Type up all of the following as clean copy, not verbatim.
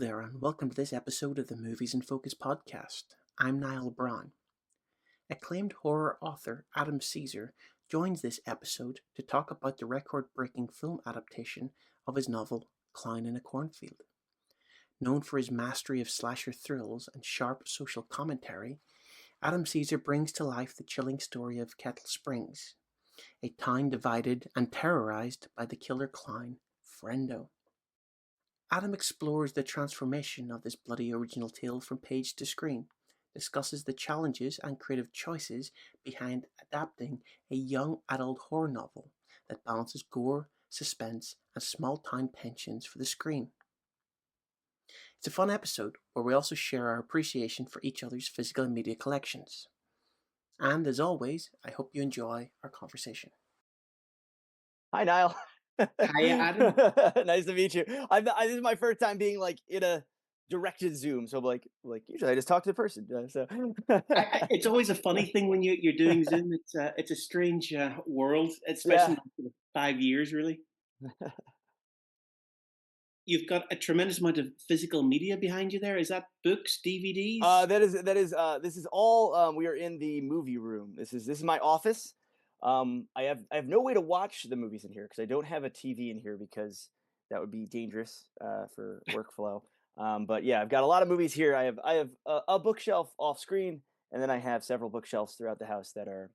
there, and welcome to this episode of the Movies in Focus podcast. I'm Niall Braun. Acclaimed horror author Adam Cesare joins this episode to talk about the record breaking film adaptation of his novel Clown in a Cornfield. Known for his mastery of slasher thrills and sharp social commentary, Adam Cesare brings to life the chilling story of Kettle Springs, a town divided and terrorized by the killer clown Frendo. Adam explores the transformation of this bloody original tale from page to screen, discusses the challenges and creative choices behind adapting a young adult horror novel that balances gore, suspense, and small town tensions for the screen. It's a fun episode where we also share our appreciation for each other's physical and media collections. And as always, I hope you enjoy our conversation. Hi, Niall. Hi, Adam. Nice to meet you. This is my first time being like in a directed Zoom, so I'm like usually I just talk to the person. It's always a funny thing when you're doing Zoom. It's a strange world, especially Yeah. in 5 years, really. You've got a tremendous amount of physical media behind you there. Is that books, DVDs? This is all. We are in the movie room. This is my office. I have no way to watch the movies in here because I don't have a TV in here because that would be dangerous for workflow. But yeah, I've got a lot of movies here. I have a bookshelf off screen, and then I have several bookshelves throughout the house that are,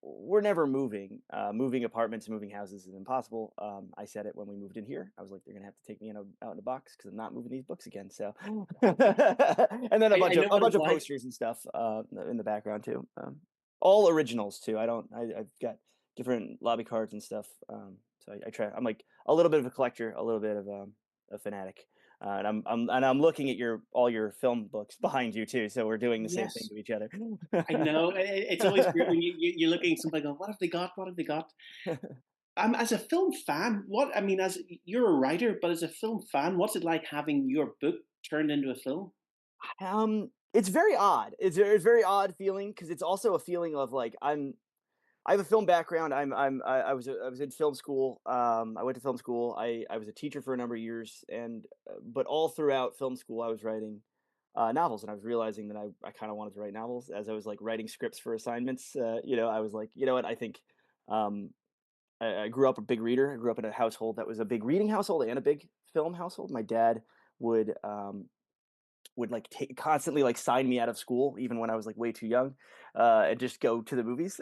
we're never moving. Moving apartments, moving houses is impossible. I said it when we moved in here. I was like, they're gonna have to take me out in a box because I'm not moving these books again. So, and then a I bunch of know what it's like. posters and stuff in the background too. All originals too. I've got different lobby cards and stuff. So I try. I'm like a little bit of a collector, a little bit of a fanatic. And I'm looking at all your film books behind you too. So we're doing the same thing Yes, to each other. I know. It's always great when you're looking at something. Go, what have they got? What have they got? As a film fan, as you're a writer, but as a film fan, what's it like having your book turned into a film? It's very odd. It's very odd feeling because it's also a feeling of like I have a film background. I was in film school. I went to film school. I was a teacher for a number of years, and but all throughout film school, I was writing novels, and I was realizing that I kind of wanted to write novels as I was like writing scripts for assignments. I was like, you know what, I think. Um, I grew up a big reader. I grew up in a household that was a big reading household and a big film household. My dad would like constantly like sign me out of school even when I was like way too young, and just go to the movies,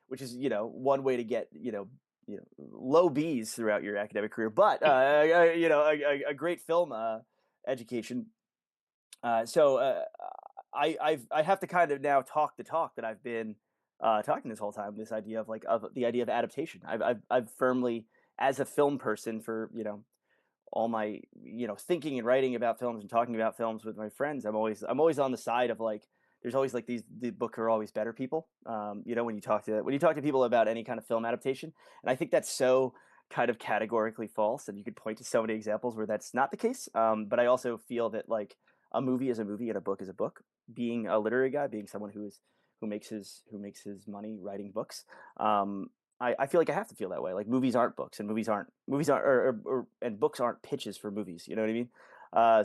which is one way to get low B's throughout your academic career, but a great film education. I have to kind of now talk the talk that I've been talking this whole time. This idea of the idea of adaptation. I've firmly, as a film person for all my thinking and writing about films and talking about films with my friends, I'm always on the side of like there's always like the book are always better people, when you talk to people about any kind of film adaptation. And I think that's so kind of categorically false, and you could point to so many examples where that's not the case. But I also feel that like a movie is a movie and a book is a book. Being a literary guy, being someone who makes his money writing books, I feel like I have to feel that way. Like movies aren't books, and movies aren't and books aren't pitches for movies. You know what I mean?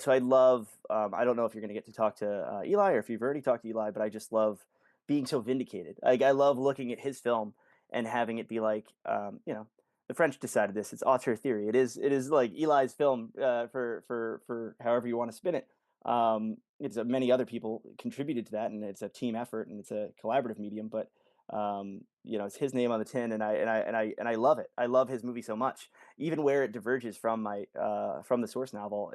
So I love. I don't know if you're going to get to talk to Eli or if you've already talked to Eli, but I just love being so vindicated. Like I love looking at his film and having it be like, the French decided this. It's auteur theory. It is like Eli's film for however you want to spin it. It's many other people contributed to that, and it's a team effort, and it's a collaborative medium. But it's his name on the tin, and I love it. I love his movie so much, even where it diverges from from the source novel.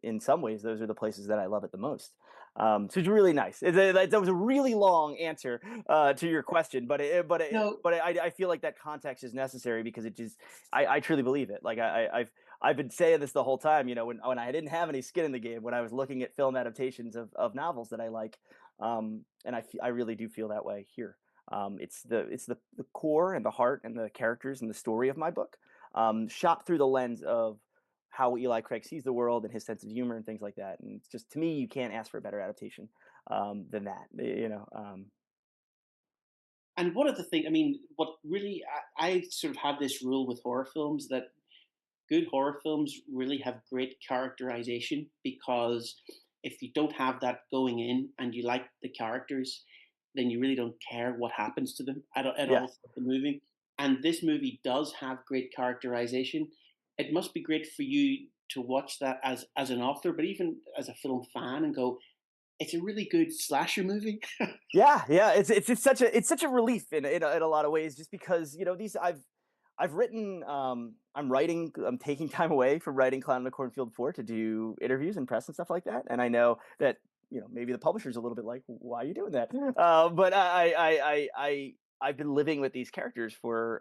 In some ways, those are the places that I love it the most. So it's really nice. That was a really long answer to your question, No, but I feel like that context is necessary because it just I truly believe it. Like I've been saying this the whole time. When I didn't have any skin in the game, when I was looking at film adaptations of novels that I like, and I really do feel that way here. It's the core and the heart and the characters and the story of my book, shot through the lens of how Eli Craig sees the world and his sense of humor and things like that. And it's just, to me, you can't ask for a better adaptation than that. and one of the things, what really I sort of have this rule with horror films that good horror films really have great characterization, because if you don't have that going in and you like the characters, then you really don't care what happens to them at Yeah. all throughout the movie. And this movie does have great characterization. It must be great for you to watch that as an author, but even as a film fan, and go, it's a really good slasher movie. Yeah, yeah, it's such a relief in a lot of ways, just because these I've written I'm taking time away from writing Clown in a Cornfield 4 to do interviews and press and stuff like that, and I know that maybe the publisher's a little bit like, why are you doing that? But I've been living with these characters for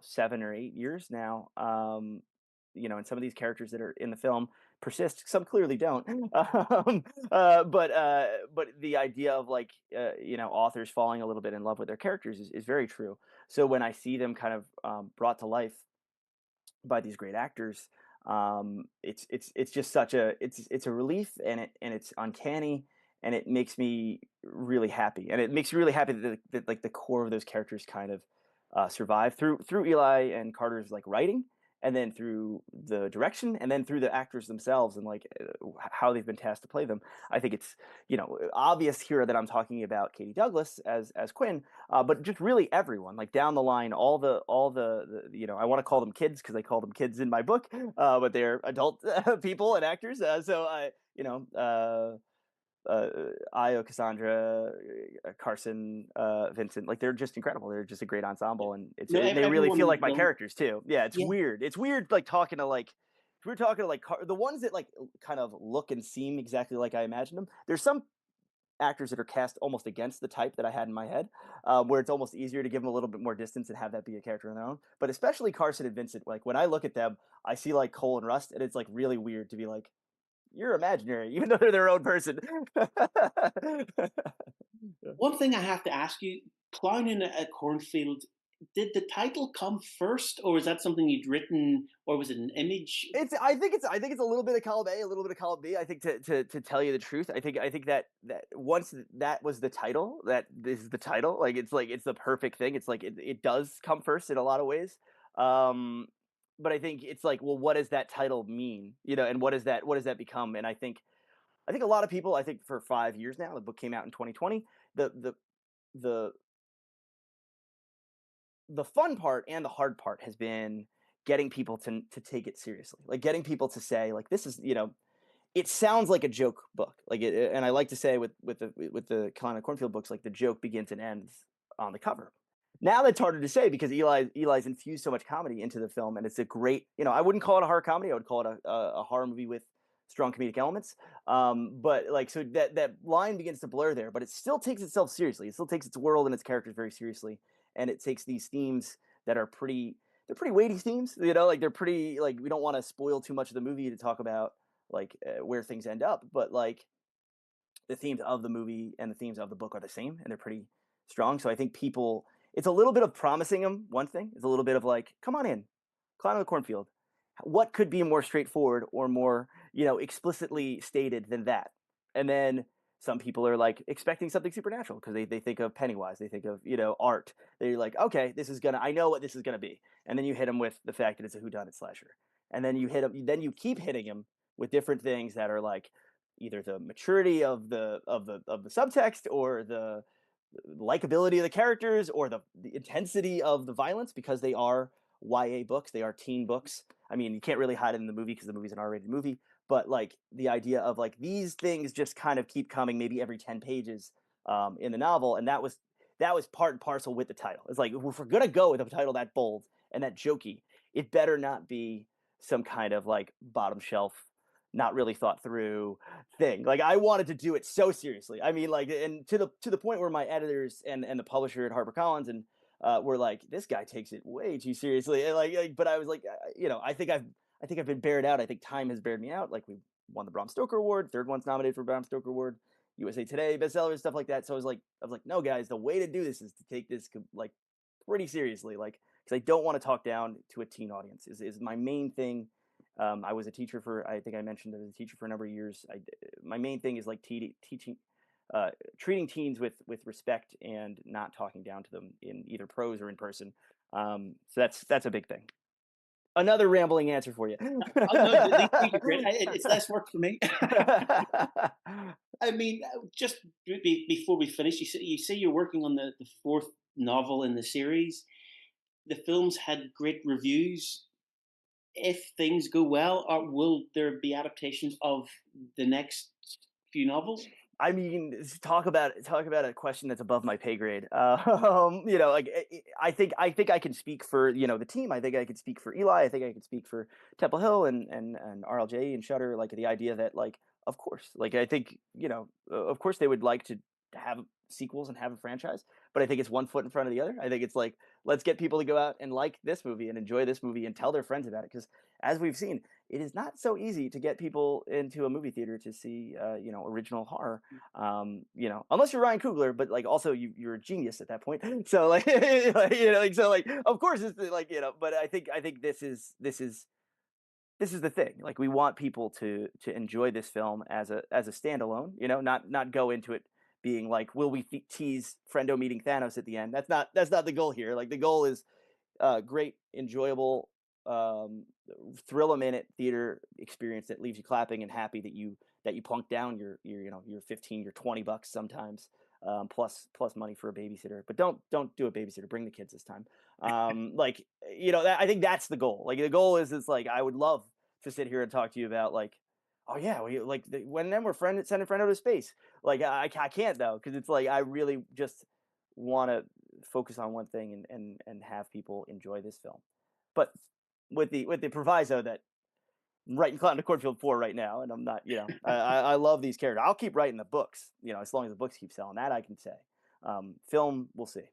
7 or 8 years now. And some of these characters that are in the film persist. Some clearly don't. But the idea of like authors falling a little bit in love with their characters is very true. So when I see them kind of brought to life by these great actors, it's just such a it's a relief, and it's uncanny, and it makes me really happy, and it makes me really happy that like the core of those characters kind of survive through Eli and Carter's like writing, and then through the direction, and then through the actors themselves, and like how they've been tasked to play them. I think it's obvious here that I'm talking about Katie Douglas as Quinn, but just really everyone, like down the line, all the I want to call them kids because I call them kids in my book, but they're adult people and actors. So I Io, Cassandra, Carson, Vincent, like they're just incredible. They're just a great ensemble, and No, they really everyone feel in the like my film. characters too. Yeah, it's Yeah. weird. It's weird like talking to like if we're talking to like the ones that like kind of look and seem exactly like I imagined them. There's some actors that are cast almost against the type that I had in my head, where it's almost easier to give them a little bit more distance and have that be a character on their own. But especially Carson and Vincent, like when I look at them, I see like Cole and Rust, and it's like really weird to be like, you're imaginary, even though they're their own person. One thing I have to ask you, Clown in a Cornfield, did the title come first, or is that something you'd written, or was it an image? I think it's a little bit of column A, a little bit of column B. I think to tell you the truth, I think that once that was the title, that this is the title, like it's the perfect thing. It's like it does come first in a lot of ways. Um, but I think it's like, well, what does that title mean? And what does that become? And I think a lot of people, I think for 5 years now, the book came out in 2020. The the fun part and the hard part has been getting people to take it seriously, like getting people to say like this is it sounds like a joke book, like and I like to say with the Clown in a Cornfield books, like the joke begins and ends on the cover. Now that's harder to say because Eli's infused so much comedy into the film, and it's a great, I wouldn't call it a horror comedy, I would call it a horror movie with strong comedic elements. But like, so that line begins to blur there, but it still takes itself seriously. It still takes its world and its characters very seriously, and it takes these themes that are they're pretty weighty themes, like they're pretty, like we don't want to spoil too much of the movie to talk about like where things end up, but like the themes of the movie and the themes of the book are the same, and they're pretty strong. So I think people, it's a little bit of promising them one thing. It's a little bit of like, come on in, Clown in the Cornfield. What could be more straightforward or more, explicitly stated than that? And then some people are like expecting something supernatural because they think of Pennywise, they think of art. They're like, okay, I know what this is gonna be. And then you hit them with the fact that it's a whodunit slasher, and then you keep hitting them with different things that are like either the maturity of the subtext, or the likability of the characters, or the intensity of the violence, because they are YA books, they are teen books. I mean, you can't really hide it in the movie because the movie's an R-rated movie, but like the idea of like these things just kind of keep coming maybe every 10 pages in the novel, and that was part and parcel with the title. It's like, if we're gonna go with a title that bold and that jokey, it better not be some kind of like bottom shelf, not really thought through thing. Like I wanted to do it so seriously. I mean, like, and to the point where my editors and the publisher at HarperCollins and were like, this guy takes it way too seriously. And but I was like, I think I've been bared out. I think time has bared me out. Like we won the Bram Stoker Award, third one's nominated for Bram Stoker Award, USA Today bestseller, stuff like that. So I was like, no, guys, the way to do this is to take this like pretty seriously, like because I don't want to talk down to a teen audience. Is my main thing. I was a teacher for, I think I mentioned, I was a teacher for a number of years. My main thing is like teaching, treating teens with respect and not talking down to them in either prose or in person. So that's a big thing. Another rambling answer for you. Oh, no, these are great. It's less work for me. I mean, just before we finish, you say you're working on the fourth novel in the series. The films had great reviews. If things go well, or will there be adaptations of the next few novels? I mean, talk about a question that's above my pay grade. Like I can speak for the team. I think I could speak for Eli. I think I could speak for Temple Hill and RLJ and Shutter. Like the idea that of course, I think of course they would like to have sequels and have a franchise, but I think it's one foot in front of the other. I think it's like, let's get people to go out and like this movie and enjoy this movie and tell their friends about it, because as we've seen, it is not so easy to get people into a movie theater to see original horror, unless you're Ryan Coogler, but also you're a genius at that point. So of course it's but I think this is the thing. Like, we want people to enjoy this film as a standalone, not go into it being like, will we tease Frendo meeting Thanos at the end? That's not the goal here. Like, the goal is great, enjoyable, thrill a minute theater experience that leaves you clapping and happy that you plunked down your 15, your $20 sometimes, plus money for a babysitter. But don't do a babysitter. Bring the kids this time. I think that's the goal. Like, the goal is like, I would love to sit here and talk to you about oh yeah, when we're sending Frendo to space. I can't though, because it's like, I really just want to focus on one thing and have people enjoy this film. But with the proviso that I'm writing Clown In A Cornfield 4 right now, and I'm not, I love these characters. I'll keep writing the books, as long as the books keep selling. That I can say. Film, we'll see.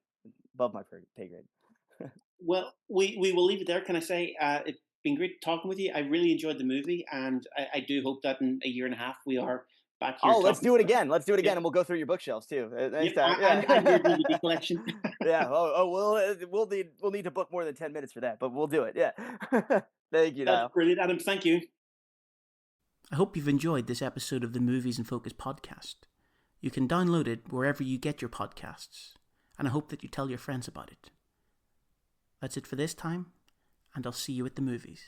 Above my pay grade. Well, we will leave it there. Can I say it's been great talking with you. I really enjoyed the movie, and I do hope that in a year and a half we are back here. Oh, let's do it again. Let's do it again, and we'll go through your bookshelves too. Next time. And your DVD collection. Yeah. We'll need to book more than 10 minutes for that, but we'll do it. Yeah. Thank you. That's brilliant, Adam. Thank you. I hope you've enjoyed this episode of the Movies in Focus podcast. You can download it wherever you get your podcasts, and I hope that you tell your friends about it. That's it for this time, and I'll see you at the movies.